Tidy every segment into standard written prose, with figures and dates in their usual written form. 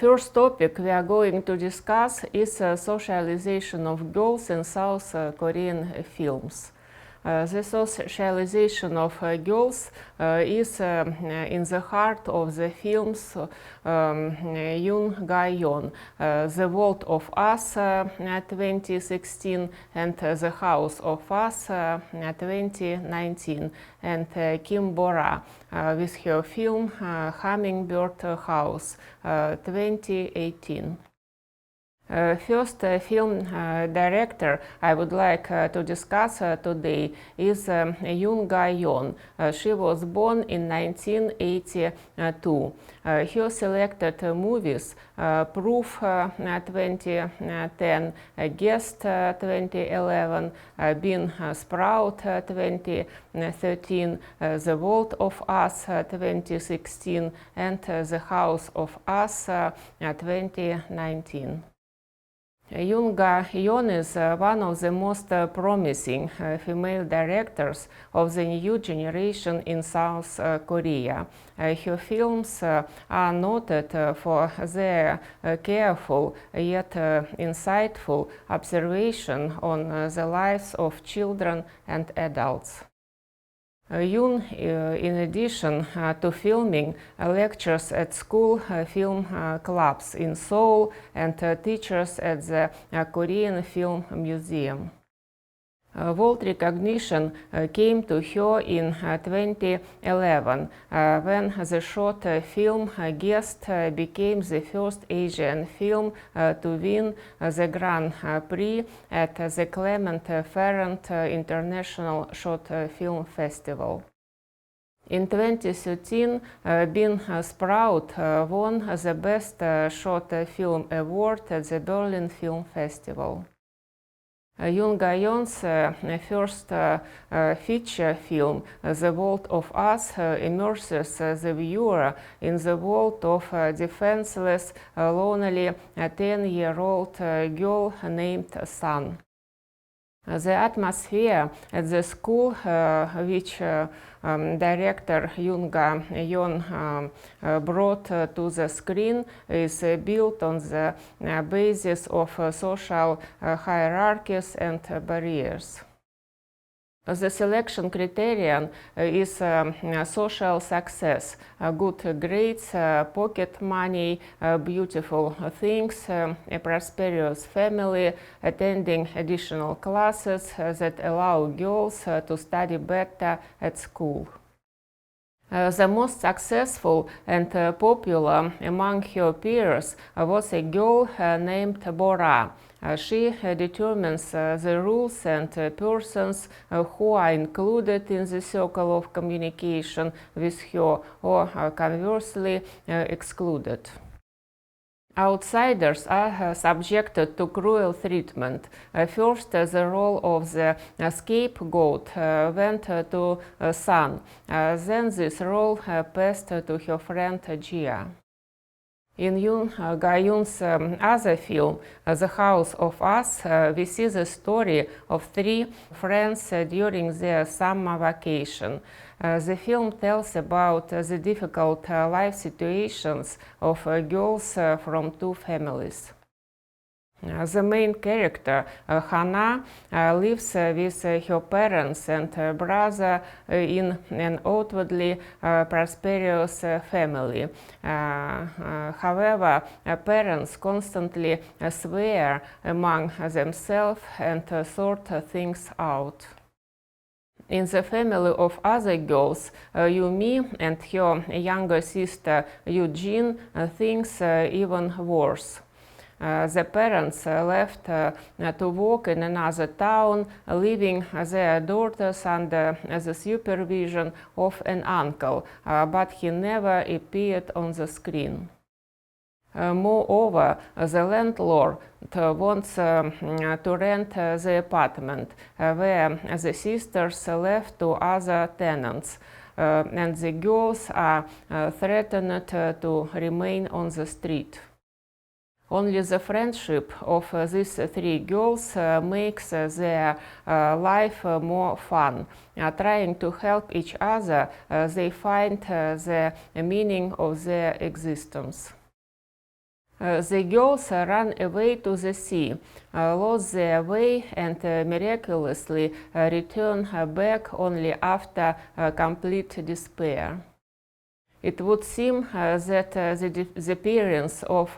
First topic we are going to discuss is socialization of girls in South Korean films. The socialization of girls is in the heart of the films Yoon Ga-eun, The World of Us 2016 and The House of Us 2019, and Kim Bora with her film Hummingbird House 2018. First film director I would like to discuss today is Yoon Ga-eun. She was born in 1982. Her selected movies Proof 2010, Guest 2011, Bean Sprout 2013, The World of Us 2016, and The House of Us 2019. Yoon Ga-eun is one of the most promising female directors of the new generation in South Korea. Her films are noted for their careful yet insightful observation on the lives of children and adults. Yoon, in addition to filming, lectures at school film clubs in Seoul and teaches at the Korean Film Museum. World recognition came to her in 2011 when the short film Guest became the first Asian film to win the Grand Prix at the Clement Ferrand International Short Film Festival. In 2013, Bean Sprout won the Best Short Film Award at the Berlin Film Festival. Yoon Ga-eun's first feature film, The World of Us, immerses the viewer in the world of a defenseless, lonely 10-year-old girl named Sun. The atmosphere at the school, which director Yoon Ga-eun brought to the screen, is built on the basis of social hierarchies and barriers. The selection criterion is social success, good grades, pocket money, beautiful things, a prosperous family, attending additional classes that allow girls to study better at school. The most successful and popular among her peers was a girl named Bora. She determines the rules and persons who are included in the circle of communication with her, or conversely excluded. Outsiders are subjected to cruel treatment. First, the role of the scapegoat went to Sun. Then this role passed to her friend Jia. In Yoon Ga-eun's other film, The House of Us, we see the story of three friends during their summer vacation. The film tells about the difficult life situations of girls from two families. The main character, Hana, lives with her parents and brother in an outwardly prosperous family. However, parents constantly swear among themselves and sort things out. In the family of other girls, Yumi and her younger sister Eugene, things even worse. The parents left to work in another town, leaving their daughters under the supervision of an uncle, but he never appeared on the screen. Moreover, the landlord wants to rent the apartment, where the sisters left to other tenants, and the girls are threatened to remain on the street. Only the friendship of these three girls makes their life more fun. Trying to help each other, they find the meaning of their existence. The girls run away to the sea, lose their way, and miraculously return back only after complete despair. It would seem that the disappearance of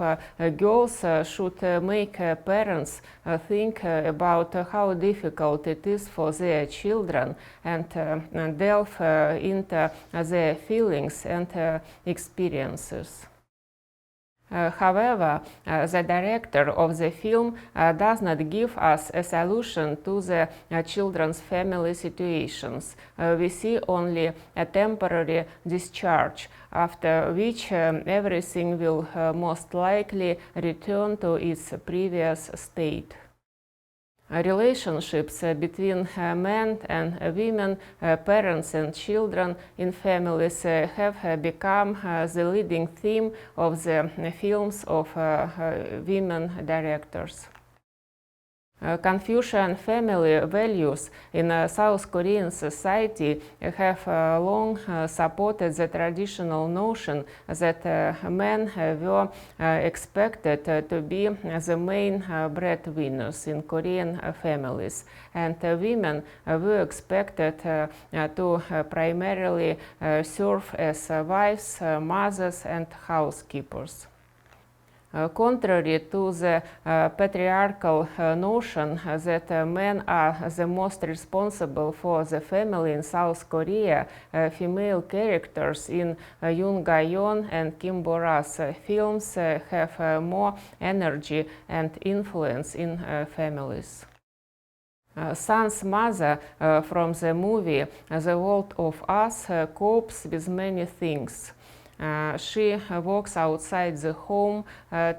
girls should make parents think about how difficult it is for their children and delve into their feelings and experiences. However, the director of the film does not give us a solution to the children's family situations. We see only a temporary discharge, after which everything will most likely return to its previous state. Relationships between men and women, parents and children in families have become the leading theme of the films of women directors. Confucian family values in South Korean society have long supported the traditional notion that men were expected to be the main breadwinners in Korean families, and women were expected to primarily serve as wives, mothers, and housekeepers. Contrary to the patriarchal notion that men are the most responsible for the family in South Korea, female characters in Yoon Ga-eun and Kim Bora's films have more energy and influence in families. Sun's mother from the movie The World of Us copes with many things. She works outside the home,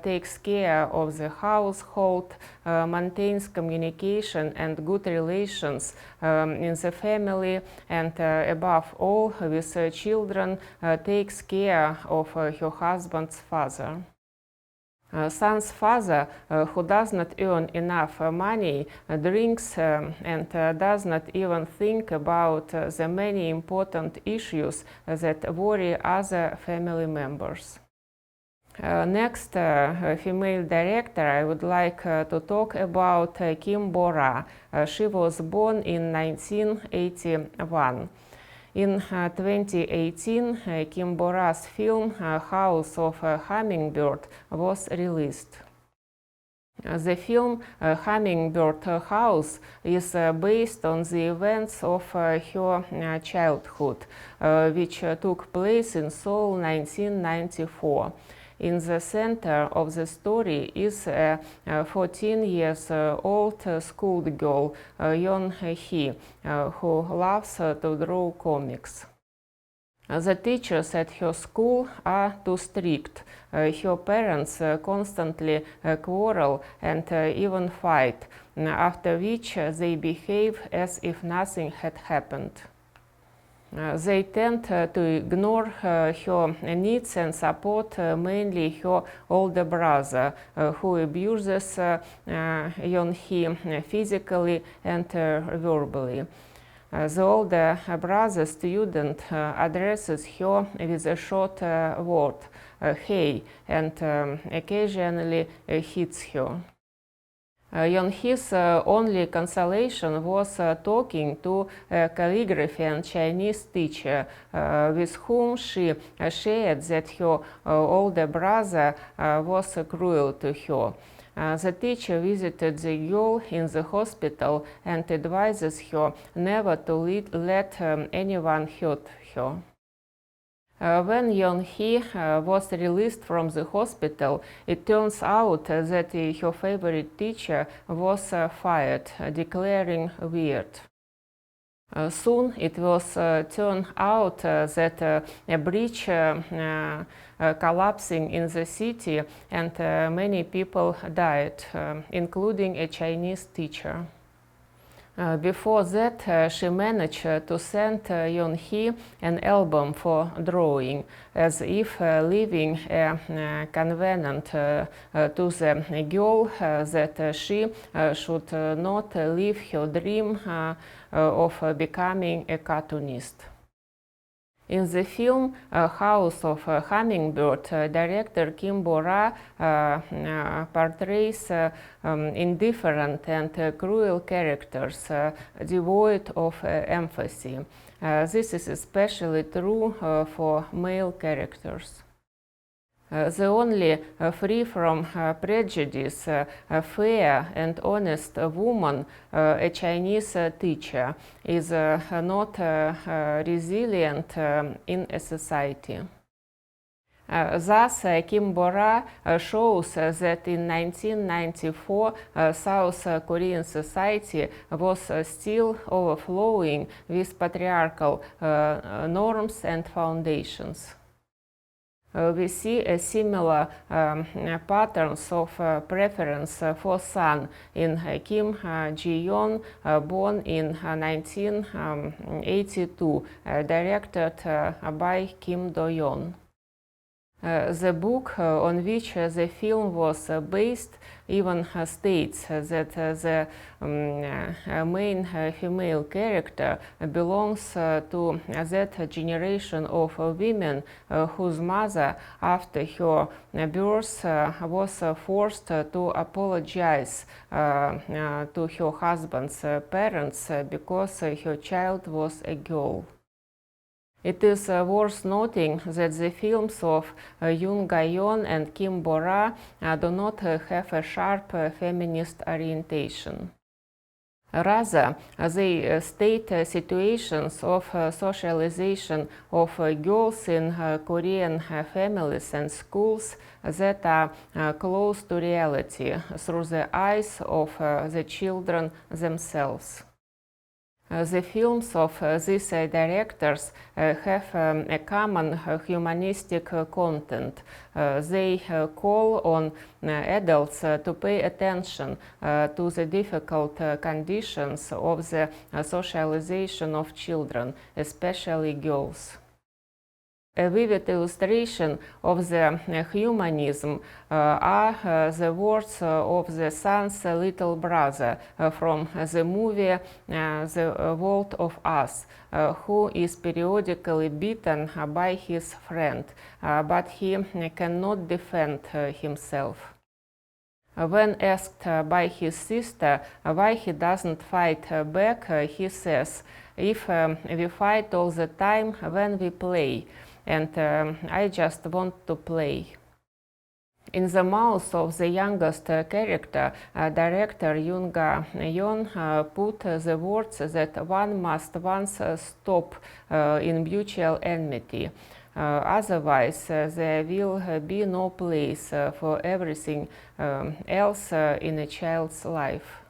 takes care of the household, maintains communication and good relations in the family, and above all, with children, takes care of her husband's father. Sun's father, who does not earn enough money, drinks and does not even think about the many important issues that worry other family members. Next, female director, I would like to talk about Kim Bora. She was born in 1981. In 2018, Kim Bora's film House of Hummingbird was released. The film Hummingbird House is based on the events of her childhood, which took place in Seoul 1994. In the center of the story is a 14-year-old schoolgirl, Yoon Ga-eun, who loves to draw comics. The teachers at her school are too strict. Her parents constantly quarrel and even fight, after which they behave as if nothing had happened. They tend to ignore her needs and support mainly her older brother, who abuses Yoon Ga-eun physically and verbally. The older brother student addresses her with a short word, hey, and occasionally hits her. Yoon Ga-eun's only consolation was talking to a calligraphy and Chinese teacher, with whom she shared that her older brother was cruel to her. The teacher visited the girl in the hospital and advises her never to let anyone hurt her. When Yoon-hee was released from the hospital, it turns out that her favorite teacher was fired, declaring weird. Soon it was turned out that a bridge collapsing in the city and many people died, including a Chinese teacher. Before that, she managed to send Yoon-hee an album for drawing, as if leaving a covenant to the girl that she should not leave her dream of becoming a cartoonist. In the film House of Hummingbird, director Kim Bo-ra portrays indifferent and cruel characters devoid of empathy. This is especially true for male characters. The only free from prejudice, fair and honest woman, a Chinese teacher, is not resilient in a society. Thus, Kim Bo-ra shows that in 1994 South Korean society was still overflowing with patriarchal norms and foundations. We see a similar patterns of preference for son in Kim Ji-yeon, born in 1982, directed by Kim Do-yeon. The book on which the film was based even states that the main female character belongs to that generation of women whose mother, after her birth, was forced to apologize to her husband's parents because her child was a girl. It is worth noting that the films of Yoon Ga-eun and Kim Bo-ra do not have a sharp feminist orientation. Rather, they state situations of socialization of girls in Korean families and schools that are close to reality through the eyes of the children themselves. The films of these directors have a common humanistic content. They call on adults to pay attention to the difficult conditions of the socialization of children, especially girls. A vivid illustration of the humanism are the words of the son's little brother from the movie The World of Us, who is periodically beaten by his friend, but he cannot defend himself. When asked by his sister why he doesn't fight back, he says, "If we fight all the time when we play, and I just want to play." In the mouth of the youngest character, director Yoon Ga-eun put the words that one must once stop in mutual enmity. Otherwise, there will be no place for everything else in a child's life.